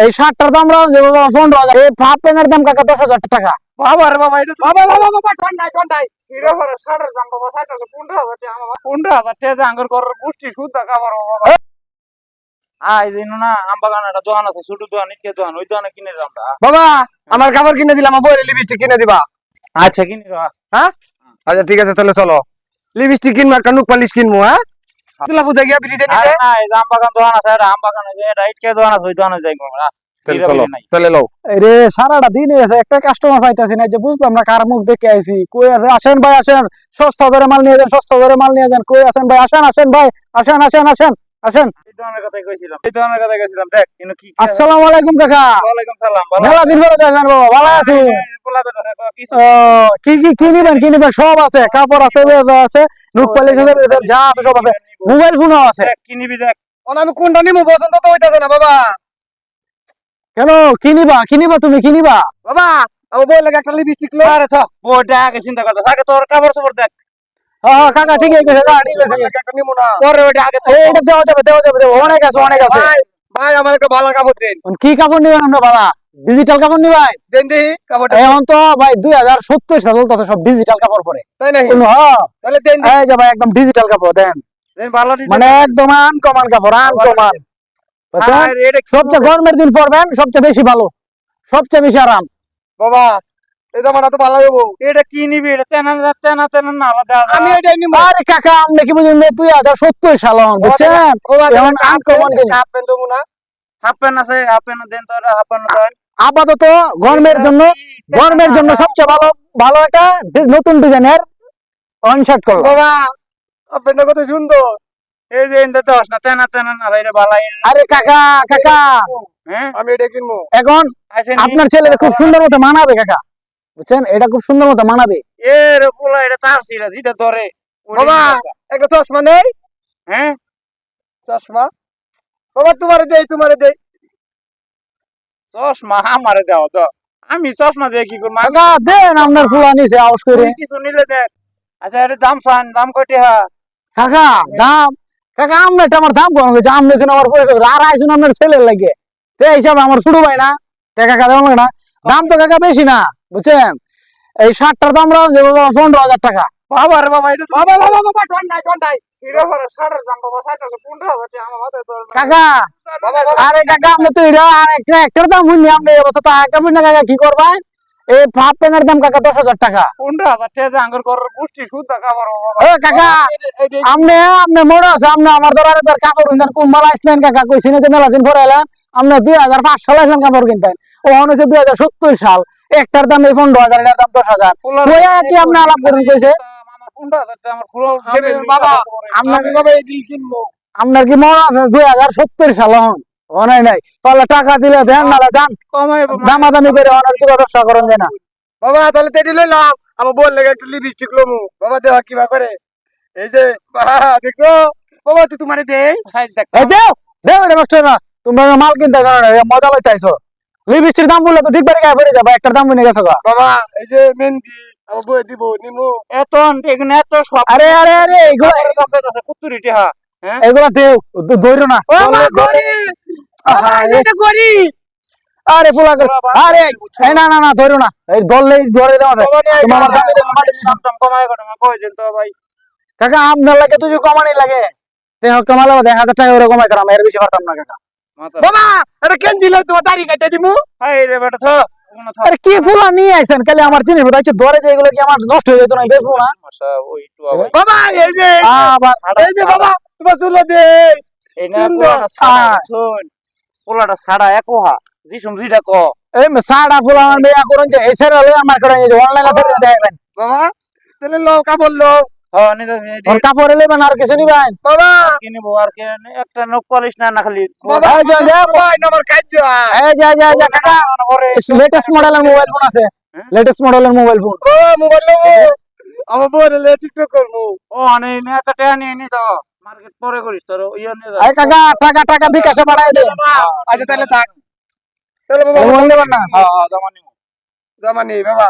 এই শার্টটার দাম রাখুন যে বাবা 15,000, এই হাফ প্যান্টের দাম কাকা 10,000 টাকা। বাবা রে বাবা, এটা বাবা বাবা বাবা ঠান্ডাই সিরে করে শার্টের দাম বাবা, শার্টের 15,000 টাকা বাবা, 15,000 টাকা আঙ্গুর করার গোষ্ঠী শুদ্ধ খাবার বাবা। আই দিন না আমবাগান একটা দোকান আছে, ছোট দোকান, ইটকে দোকান, ওই দোকানে কিনে দাম দা। বাবা আমার কাপড় কিনে দিলাম, আমার বউয়ের লিপস্টিক কিনে দিবা। আচ্ছা কিনে দাও। হ্যাঁ আচ্ছা ঠিক আছে, তাহলে চলো লিপস্টিক কিনবো, একটা নুক পালিশ কিনবো। হ্যাঁ তুলা বুঝে গিয়া ব্রিজে নিতে। আরে না, এই যে আমবাগান দোকান আছে, এটা আমবাগান আছে, এটা ইটকে দোকান আছে, ওই দোকানে যাই আমরা। তাহলে চলো, তাহলে লও। রে সারাটা দিন হয়েছে একটা কাস্টমার পাইতাছি না, যে বুঝলাম না কার মুখ দেখে আইছি। কই আছে? আসেন ভাই আসেন, সস্তা দরে মাল নিয়ে যান, সস্তা দরে মাল নিয়ে যান। কই আছেন ভাই? আসেন আসেন ভাই, আসেন আসেন আসেন আসেন। এই দোকানের কথাই কইছিলাম, এই দোকানের কথাই কইছিলাম। দেখ কিন্তু কি। আসসালামু আলাইকুম কাকা। ওয়ালাইকুম সালাম। ভালো মেলা দিন পরে দেখেন বাবা, ভালো আছি। পোলা কথা দেখো কি ও, কি কি কি নিবেন? কি নিবেন? সব আছে, কাপড় আছে, বেজা আছে, নুক পালিশ আছে, যা আছে সব আছে, মোবাইল ফোনও আছে। কি নিবি দেখ। আমি কোনটা নিবো পছন্দ তো হইতাছে না বাবা। কেন কি নিবা? কি নিবা তুমি? কি নিবা? বাবা আমার বউয়ের লাগে একটা লিপস্টিক লো। আরে তো বড়টা আগে চিন্তা করতে থাকে, তোর কাপড় চোপড় দেখ। হ্যাঁ কাকা ঠিকই কইছে, না ঠিক আছে। একটা নিবো না তোর ওইটা আগে তো এইটা দেওয়া যাবে, দেওয়া যাবে, দেওয়া অনেক আছে, অনেক আছে। ভাই। ভাই আমার একটা ভালো কাপড় দেন। কি কাপড় নিবেন আমরা বাবা? ডিজিটাল কাপড় নিবাই? দেন দেখি কাপড়টা। এখন তো ভাই 2070 সাল চলতেছে, সব ডিজিটাল কাপড় পরে। তাই নাকি? হ্যাঁ তাহলে দেন দেখি। এই যে ভাই একদম ডিজিটাল কাপড় দেন, ভালো দিতে মানে একদম আনকমন কাপড়, আনকমন। আর এটা সবচেয়ে গরমের দিন পরবেন, সবচেয়ে বেশি ভালো, সবচেয়ে বেশি আরাম। বাবা এই জামাটা তো ভালো হইবো। এটা কি নিবি? এটা তেনা তেনা তেনা না আলাদা আলাদা। আমি এটাই নিবো। আরে কাকা আপনি কি বুঝেন? 2070 সাল বুঝছেন, এখন আনকমন জিনিস। হাফ প্যান্ট দেবো না। হাফ প্যান্ট আছে, হাফ প্যান্ট দেন তো, হাফ প্যান্ট দেন। আপাতত গরমের জন্য, গরমের জন্য সবচেয়ে ভালো ভালো একটা নতুন ডিজাইনের ওয়ান শার্ট করলাম। বাবা হাফ প্যান্টটা কত সুন্দর। এই যে ইন্দা তো না তেনা তেনা না, এটা বালাই। আরে কাকা কাকা, হ্যাঁ আমি এটা কিনবো। এখন আছে আপনার ছেলের খুব সুন্দর মতো মানাবে কাকা, বুঝছেন? এটা খুব সুন্দর মতো মানাবে। এর পোলা, এটা তার ছিল যেটা ধরে। বাবা একটা চশমা নেই? হ্যাঁ চশমা বাবা তোমারে দেই, তোমারে দেই। চশমা আমারে দাও তো, আমি চশমা দিয়ে কি করবো? কাকা দেন, আপনার ফুলা নিচে আওয়াজ করে। তুই কিছু নিলে দেখ। আচ্ছা এটা দাম ফান, দাম কয়টি? হ্যাঁ কাকা দাম, কাকা আপনার আমার দাম কম হয়েছে, আপনি যেন আমার পয়সা আর আইসুন আপনার ছেলের লাগে, তো এই হিসাবে আমার ছোট ভাই না, তে কাকা দেওয়া না। দাম তো কাকা বেশি না, বুঝছেন? এই শার্টটার দাম রাখুন যে বাবা 15,000 টাকা। বাবা রে বাবা, এটা বাবা বাবা বাবা ঠান্ডাই সিরে করে শার্টের দাম বাবা, শার্টের 15,000 টাকা আমার হাতে তোর। কাকা বাবা বাবা আরে কাকা আপনি তো এটা আর একটা একটার দাম হইনি, আপনি এবছর তো একটা না কাকা কি করবেন? এই হাফ প্যান্টের দাম কাকা 10,000 টাকা। 15,000 টাকা আঙ্গুর করার গোষ্ঠী শুদ্ধ খাবার বাবা। ও কাকা আপনি আপনি মনে আছে আপনি আমার দ্বারা তার কাপড় কিনতেন, কুম্বাল আসলেন কাকা, কইছি না যে মেলা দিন পরে এলেন, আপনি 2005 সালে আসলেন কাপড় কিনতেন, ও হচ্ছে 2070 সাল। একটার দাম এই 15,000, এটার দাম 10,000। কইয়া কি আপনি আলাপ করেন কইছে? আমার 15,000 টাকা আমার পুরো বাবা আপনার আমি বাবা এই ডিল কিনবো। আপনার কি মনে আছে 2070 সাল হন? মনে নাই? তাহলে টাকা দিলে দেন না যান, কমাই দামাদামি করে অনার কি ব্যবসা করেন যায় না। বাবা তাহলে তেডি লইলাম, আমার বউয়ের লাগে একটা লিপস্টিক লমু। বাবা দেওয়া কিবা করে এই যে বাবা দেখছো বাবা তুই তোমারে দেই। এই দেও দেও এটা নষ্ট না, তোমরা মাল কিনতে জানো না, মজা লইতে আইছো। লিপস্টিক দাম বললে তো ঠিক বাড়ি গায়ে ফেরে যাবে, একটার দাম বনে গেছো গা। বাবা এই যে মেহেন্দি আমার বউয়ে দিব নিমু। এত এখানে এত সব আরে আরে আরে এগুলা কুত্তুরি টিহা। হ্যাঁ এগুলা দেও, ধইরো না। ও মা গরি বাবা এটা গরি। আরে পোলা আরে এই না না না ধইরো না, এই ধরলে ধরে দেওয়া যায়। বাবা নিয়ে তোমার আমার দামে দেবো, মাটি দিছো। দাম টাম কমাই করে কই দেন তো ভাই। কাকা আপনার লাগে তুই কমানি লাগে, তে কমালে 1,000 টাকা করে কমাই করাম, এর বেশি পারতাম না কাকা। বাবা এটা কেন দিল তোমার দাড়ি কাটে দিমু। হাই রে বেটা থ ওখানে থ। আরে কি ফুলা নিয়ে আইছেন খালি আমার জিনিস বোঝাইছে, ধরে যে এগুলো কি আমার নষ্ট হয়ে যেত না, বেচবো না। মাশা ওই একটু আবার বাবা এই যে আবার এই যে বাবা তোমার চুল দে এই না সুন্দর। পোলাটা ছাড়া শুন, পোলাটা ছাড়া একোহা জিসুম জিটা ক। এই সাড়া ফুলা আমার বিয়া করেন যে এই সেরা লই আমার করে যে অনলাইন আছে দেখবেন। বাবা তাহলে লো কাপড় লো। হ্যাঁ নি তো ওর কাপড় নেবেন আর কিছু নিবেন? বাবা কিনবো আর কি একটা নখ পালিশ না না খালি। বাবা এই যে ভাই নম্বর কাইছো। এই যে কাকা লেটেস্ট মডেলের মোবাইল ফোন আছে, লেটেস্ট মডেলের মোবাইল ফোন। ও মোবাইল লো আমার বউরে লে টিকটক করবো। ও নে নে এত টাকা নিয়ে নি তো মার্কেট পরে করিস তোর ইয়া নিয়ে যা। এই কাকা টাকা টাকা বিকাশে পাঠাই দে। আচ্ছা তাহলে থাক তাহলে বাবা মোবাইল নেবেন না? হ্যাঁ হ্যাঁ জামা নিবো। জামা নেই বাবা।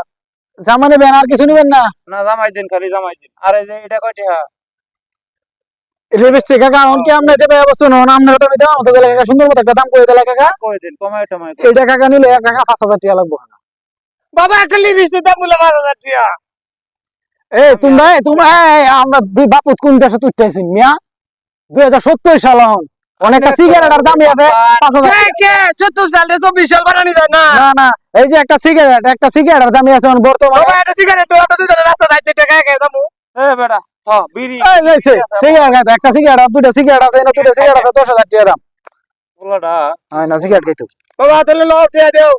জামা নেবেন আর কিছু নেবেন না? না জামাই দিন খালি জামাই দিন। আর এই যে এটা কয় টাকা? লিপস্টিক কাকা এখন কি আমরা যে ব্যবস্থা শুনুন আমরা তো দাম তো গেলে কাকা সুন্দর মতো একটা দাম করে দিলে কাকা করে দিন কমায় টমায় এটা কাকা নিলে কাকা 5000 টাকা লাগবে বাবা একটা লিপস্টিক দাম বলে 5000 টাকা। এই তোমরা আমরা দুই বাপুত কোন দেশে তুইতেছি মিয়া 2070 সাল হন অনেকটা সিগারেটের দামই আছে 5000 কে কে 74 সালে 24 সাল বানানি যায় না। না না এই যে একটা সিগারেটের দামই আছে এখন বর্তমানে বাবা এটা সিগারেট আমরা দুজনে রাস্তা যাইতে টাকা কে দামু। এ বেটা বিড়ি এই যাইছে সিগারেট একটা সিগারেট দুটো সিগারেট আছে না দুটো সিগারেট আছে 10000 টাকা দাম পোলাটা হয় না সিগারেট খাইতো বাবা তাহলে লও টাকা দেও।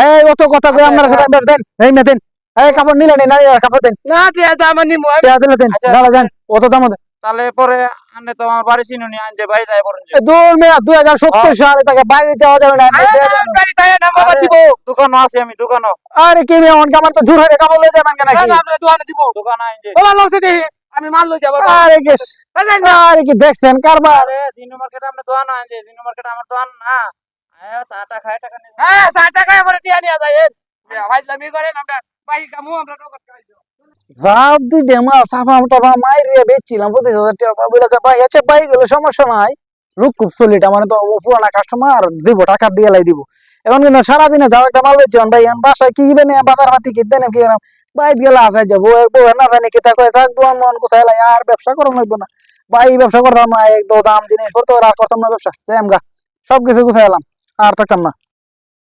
এই অত কথা কই আমরা সাথে দেন এই মে দেন এই কাপড় নিলে না কাপড় দেন না টাকা দাম আমি নিমু। টাকা দিলে দেন আচ্ছা। দাঁড়া যান অত দাম দেন তাহলে পরে আনে তো আমার বাড়ি চিনুনি আনতে ভাই যাই পড়েন যে দূর মেয়া 2070 সালে তাকে বাইরে যাওয়া যাবে না গাড়ি তাই না বাবা দিব। দোকানও আছে আমি দোকানও আরে কি মেয়ে অন কামান তো জোর হয়ে কাপড় লয়ে যাবেন কেন না না আমরা দোকানে দিব। দোকান আনছে বাবা লসে দে আমি মাল লই যাব। আরে কি দেখছেন কারবার আরে জিনু মার্কেট আমরা দোকান আনছে জিনু মার্কেট আমার দোকান না আয় চাটা খায় টাকা নিয়ে হ্যাঁ 60 টাকা পরে টিয়া নিয়া যায়। ভাই লামি করেন আমরা ভাই কামু আমরা নগদ খাইছো। সব দুই ডেমা সাফা টাফা মাইরে বেচছিলাম 25000 টাকা পাবো লাগে ভাই আচ্ছা ভাই গেলে সমস্যা নাই লোক খুব সলিড আমার তো পুরানা কাস্টমার দিব টাকা দিয়ে লাই দিব এখন কিন্তু সারাদিনে যাও একটা মাল বেচছি ভাই এখন বাসায় কি দিবেন বাজার হাতি কি দেন কি বাইর গেলে আসা যাবো না জানি কি তা কয় থাক দোয়ান মন কোথায় লাই আর ব্যবসা করা লাগবে না ভাই ব্যবসা করতাম না একদম দাম জিনিস করতে আর করতাম না ব্যবসা যাই আমগা সবকিছু কোথায় এলাম আর থাকতাম না